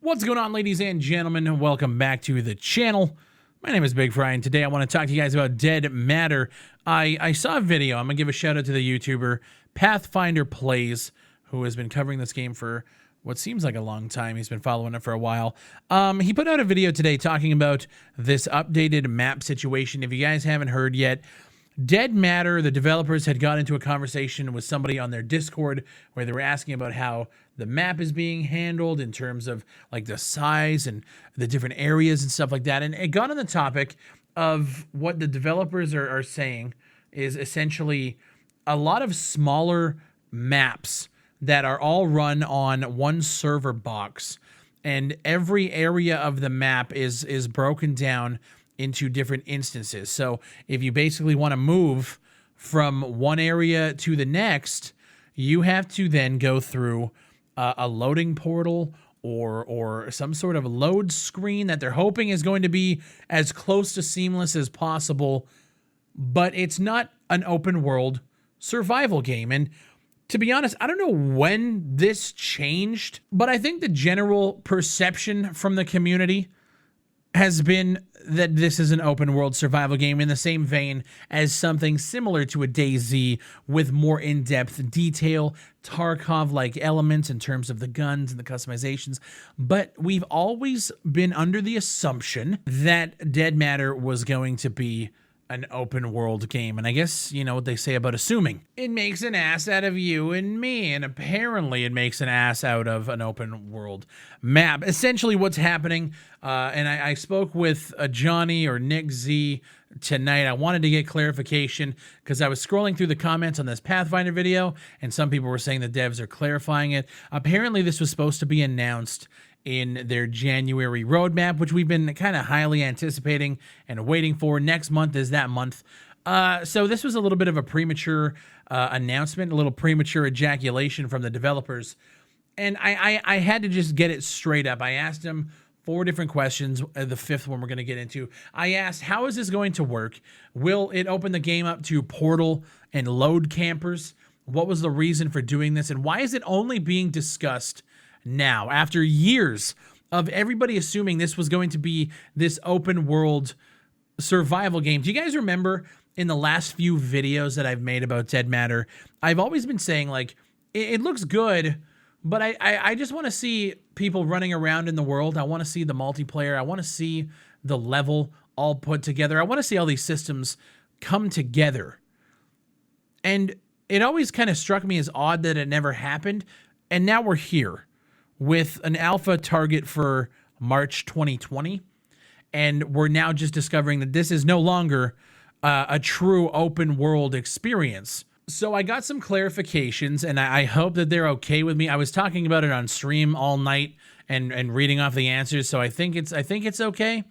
What's going on, ladies and gentlemen? Welcome back to the channel. My name is Bigfry, and today I want to talk to you guys about Dead Matter. I saw a video. I'm going to give a shout out to the YouTuber Pathfinder Plays, who has been covering this game for what seems like a long time. He's been following it for a while. He put out a video today talking about this updated map situation. If you guys haven't heard yet, Dead Matter, the developers had got into a conversation with somebody on their Discord where they were asking about how the map is being handled in terms of like the size and the different areas and stuff like that. And it got on the topic of what the developers are saying is essentially a lot of smaller maps that are all run on one server box, and every area of the map is broken down into different instances. So if you basically want to move from one area to the next, you have to then go through a loading portal or some sort of load screen that they're hoping is going to be as close to seamless as possible, but it's not an open world survival game. And to be honest, I don't know when this changed, but I think the general perception from the community has been that this is an open world survival game in the same vein as something similar to a DayZ with more in-depth detail, Tarkov-like elements in terms of the guns and the customizations. But we've always been under the assumption that Dead Matter was going to be an open world game. And I guess, you know what they say about assuming. It makes an ass out of you and me, and apparently it makes an ass out of an open world map. Essentially what's happening, and I spoke with Johnny or Nick Z tonight. I wanted to get clarification because I was scrolling through the comments on this Pathfinder video, and some people were saying the devs are clarifying it. Apparently this was supposed to be announced in their January roadmap, which we've been kind of highly anticipating and waiting for. Next month is that month. So this was a little bit of a premature announcement, a little premature ejaculation from the developers. And I had to just get it straight up. I asked them 4 different questions. The 5th one we're going to get into. I asked, how is this going to work? Will it open the game up to portal and load campers? What was the reason for doing this? And why is it only being discussed now, after years of everybody assuming this was going to be this open world survival game? Do you guys remember in the last few videos that I've made about Dead Matter, I've always been saying, like, it looks good, but I just want to see people running around in the world. I want to see the multiplayer. I want to see the level all put together. I want to see all these systems come together. And it always kind of struck me as odd that it never happened. And now we're here with an alpha target for March 2020, and we're now just discovering that this is no longer a true open world experience. So I got some clarifications, and I hope that they're okay with me. I was talking about it on stream all night and reading off the answers, so I think it's okay.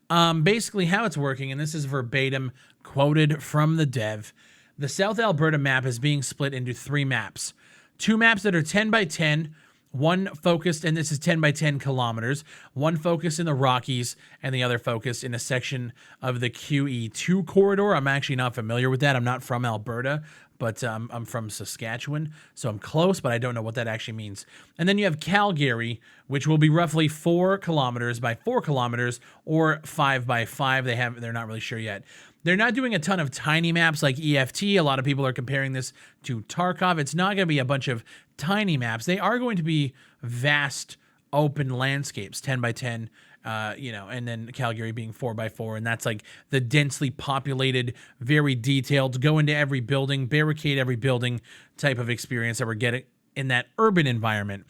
Basically how it's working, and this is verbatim quoted from the dev, the South Alberta map is being split into 3 maps. 2 maps that are 10 by 10, one focused, and this is 10 by 10 kilometers, one focused in the Rockies and the other focused in a section of the QE2 corridor. I'm actually not familiar with that. I'm not from Alberta, but I'm from Saskatchewan, so I'm close, but I don't know what that actually means. And then you have Calgary, which will be roughly 4 kilometers by 4 kilometers or 5 by 5. They're not really sure yet. They're not doing a ton of tiny maps like EFT. A lot of people are comparing this to Tarkov. It's not going to be a bunch of tiny maps. They are going to be vast open landscapes, 10 by 10, and then Calgary being 4 by 4. And that's like the densely populated, very detailed, go into every building, barricade every building type of experience that we're getting in that urban environment.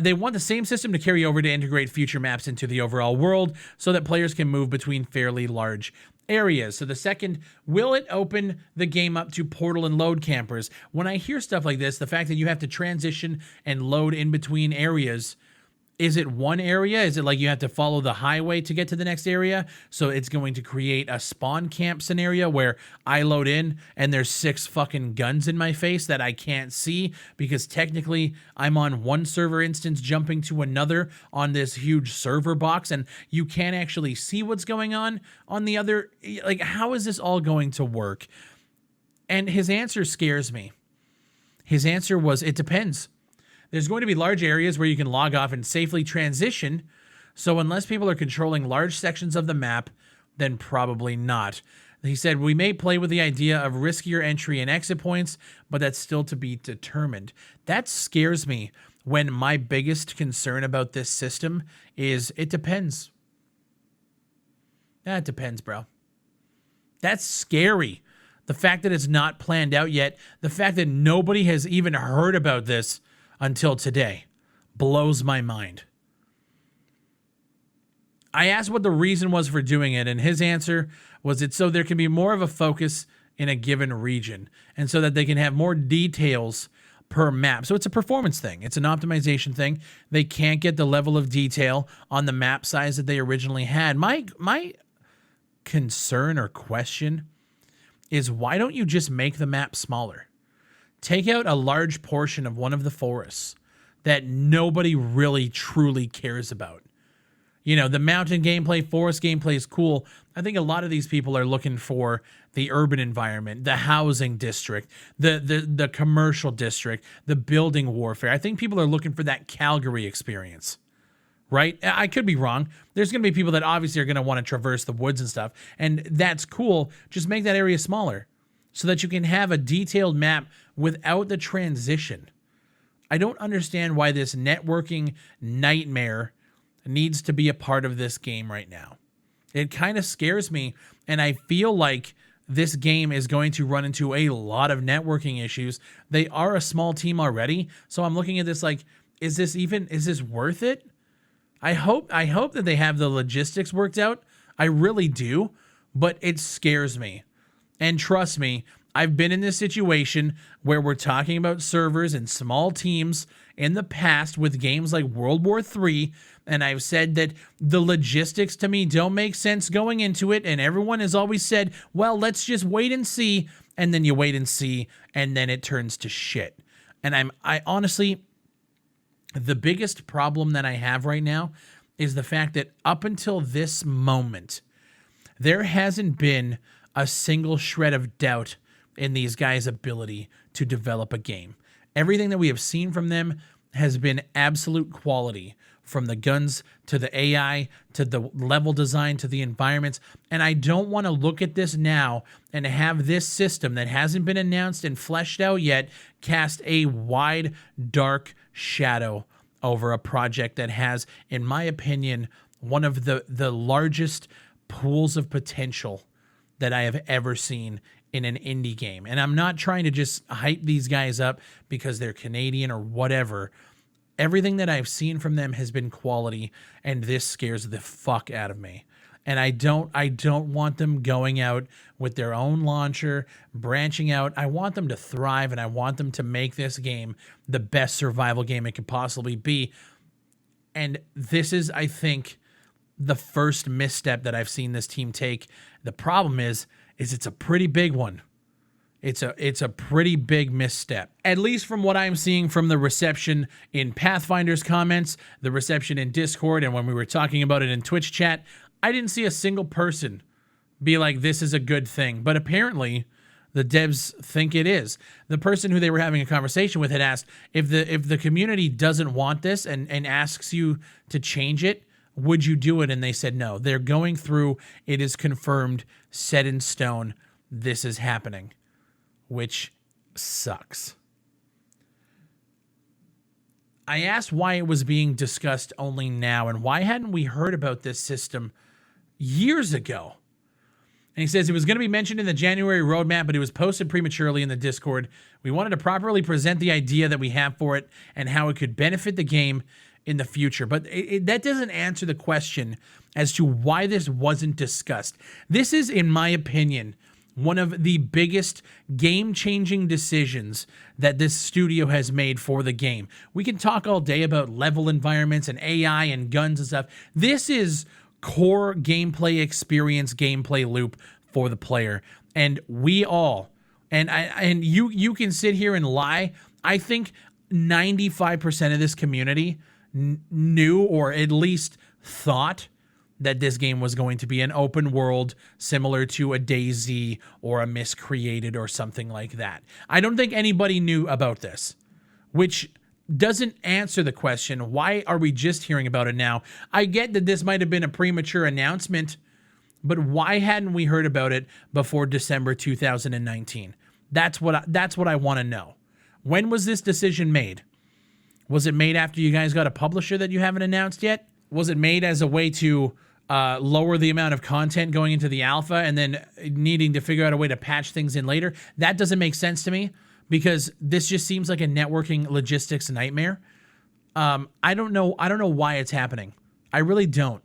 They want the same system to carry over to integrate future maps into the overall world so that players can move between fairly large areas. So the second, will it open the game up to portal and load campers? When I hear stuff like this, the fact that you have to transition and load in between areas, is it one area? Is it like you have to follow the highway to get to the next area? So it's going to create a spawn camp scenario where I load in and there's 6 fucking guns in my face that I can't see because technically I'm on one server instance jumping to another on this huge server box and you can't actually see what's going on the other. Like, how is this all going to work? And his answer scares me. His answer was, it depends. There's going to be large areas where you can log off and safely transition. So unless people are controlling large sections of the map, then probably not. He said, we may play with the idea of riskier entry and exit points, but that's still to be determined. That scares me when my biggest concern about this system is it depends. That depends, bro. That's scary. The fact that it's not planned out yet, the fact that nobody has even heard about this until today blows my mind. I asked what the reason was for doing it, and his answer was it's so there can be more of a focus in a given region, and so that they can have more details per map. So it's a performance thing. It's an optimization thing. They can't get the level of detail on the map size that they originally had. My concern or question is, why don't you just make the map smaller? Take out a large portion of one of the forests that nobody really truly cares about. You know, the mountain gameplay, forest gameplay is cool. I think a lot of these people are looking for the urban environment, the housing district, the commercial district, the building warfare. I think people are looking for that Calgary experience, right? I could be wrong. There's going to be people that obviously are going to want to traverse the woods and stuff, and that's cool. Just make that area smaller so that you can have a detailed map without the transition. I don't understand why this networking nightmare needs to be a part of this game right now. It kind of scares me, and I feel like this game is going to run into a lot of networking issues. They are a small team already, so I'm looking at this like, is this worth it? I hope that they have the logistics worked out. I really do, but it scares me. And trust me, I've been in this situation where we're talking about servers and small teams in the past with games like World War III, and I've said that the logistics to me don't make sense going into it, and everyone has always said, well, let's just wait and see, and then you wait and see, and then it turns to shit. And I honestly, the biggest problem that I have right now is the fact that up until this moment, there hasn't been a single shred of doubt in these guys' ability to develop a game. Everything that we have seen from them has been absolute quality, from the guns to the AI to the level design to the environments. And I don't want to look at this now and have this system that hasn't been announced and fleshed out yet cast a wide, dark shadow over a project that has, in my opinion, one of the largest pools of potential that I have ever seen in an indie game. And I'm not trying to just hype these guys up because they're Canadian or whatever. Everything that I've seen from them has been quality, and this scares the fuck out of me. And I don't want them going out with their own launcher, branching out. I want them to thrive, and I want them to make this game the best survival game it could possibly be. And this is, I think, the first misstep that I've seen this team take. The problem is it's a pretty big one. It's a pretty big misstep, at least from what I'm seeing from the reception in Pathfinder's comments, the reception in Discord, and when we were talking about it in Twitch chat. I didn't see a single person be like, this is a good thing. But apparently the devs think it is. The person who they were having a conversation with had asked, if the community doesn't want this and asks you to change it, would you do it? And they said no. They're going through, it is confirmed, set in stone, this is happening, which sucks. I asked why it was being discussed only now, and why hadn't we heard about this system years ago? And he says it was going to be mentioned in the January roadmap, but it was posted prematurely in the Discord. We wanted to properly present the idea that we have for it and how it could benefit the game in the future. But that doesn't answer the question as to why this wasn't discussed. This is, in my opinion, one of the biggest game-changing decisions that this studio has made for the game. We can talk all day about level environments and AI and guns and stuff. This is core gameplay experience, gameplay loop for the player. And we all, and you can sit here and lie. I think 95% of this community knew, or at least thought, that this game was going to be an open world similar to a DayZ or a Miscreated or something like that. I don't think anybody knew about this, which doesn't answer the question, why are we just hearing about it now? I get that this might have been a premature announcement, but why hadn't we heard about it before December 2019? That's what I want to know. When was this decision made? Was it made after you guys got a publisher that you haven't announced yet? Was it made as a way to lower the amount of content going into the alpha and then needing to figure out a way to patch things in later? That doesn't make sense to me, because this just seems like a networking logistics nightmare. I don't know why it's happening. I really don't.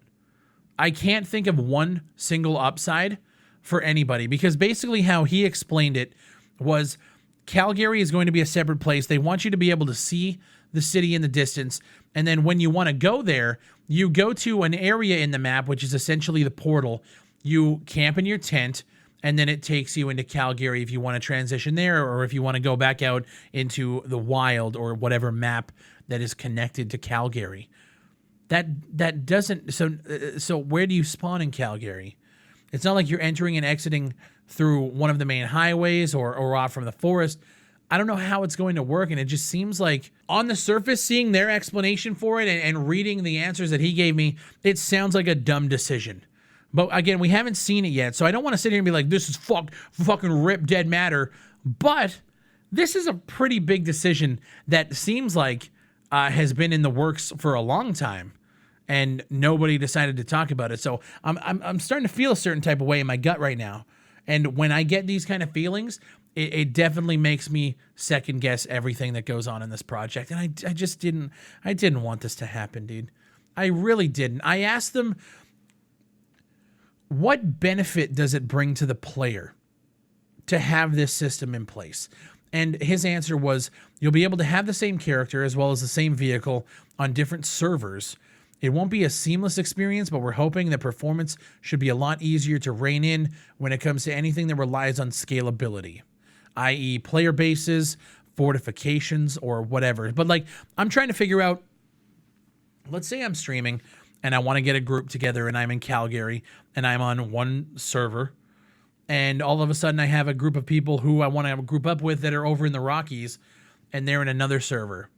I can't think of one single upside for anybody, because basically how he explained it was Calgary is going to be a separate place. They want you to be able to see the city in the distance. And then when you want to go there, you go to an area in the map, which is essentially the portal. You camp in your tent, and then it takes you into Calgary if you want to transition there, or if you want to go back out into the wild or whatever map that is connected to Calgary. That doesn't, so where do you spawn in Calgary? It's not like you're entering and exiting through one of the main highways or off from the forest. I don't know how it's going to work, and it just seems like on the surface, seeing their explanation for it and reading the answers that he gave me, it sounds like a dumb decision. But again, we haven't seen it yet, so I don't want to sit here and be like, this is fucking rip dead matter. But this is a pretty big decision that seems like has been in the works for a long time, and nobody decided to talk about it. So I'm starting to feel a certain type of way in my gut right now. And when I get these kind of feelings, it definitely makes me second guess everything that goes on in this project. And I just didn't want this to happen, dude. I really didn't. I asked them, what benefit does it bring to the player to have this system in place? And his answer was, you'll be able to have the same character as well as the same vehicle on different servers. It won't be a seamless experience, but we're hoping that performance should be a lot easier to rein in when it comes to anything that relies on scalability, i.e. player bases, fortifications, or whatever. But like, I'm trying to figure out, let's say I'm streaming and I want to get a group together and I'm in Calgary and I'm on one server, and all of a sudden I have a group of people who I want to group up with that are over in the Rockies and they're in another server.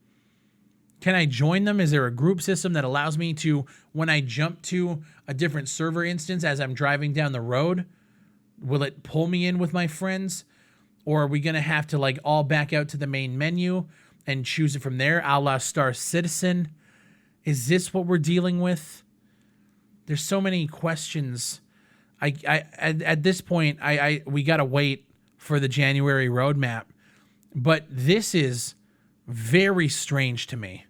Can I join them? Is there a group system that allows me to, when I jump to a different server instance as I'm driving down the road, will it pull me in with my friends? Or are we going to have to like all back out to the main menu and choose it from there, a la Star Citizen? Is this what we're dealing with? There's so many questions. At this point, we got to wait for the January roadmap. But this is very strange to me.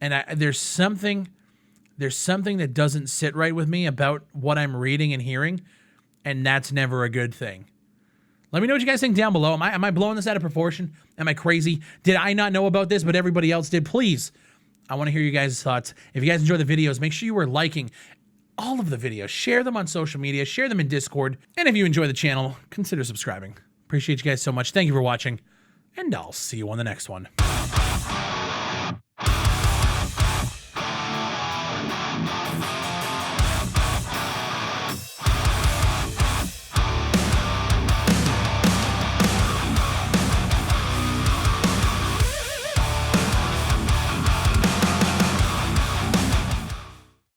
And there's something that doesn't sit right with me about what I'm reading and hearing, and that's never a good thing. Let me know what you guys think down below. Am I blowing this out of proportion? Am I crazy? Did I not know about this, but everybody else did? Please, I want to hear you guys' thoughts. If you guys enjoy the videos, make sure you are liking all of the videos. Share them on social media. Share them in Discord. And if you enjoy the channel, consider subscribing. Appreciate you guys so much. Thank you for watching, and I'll see you on the next one.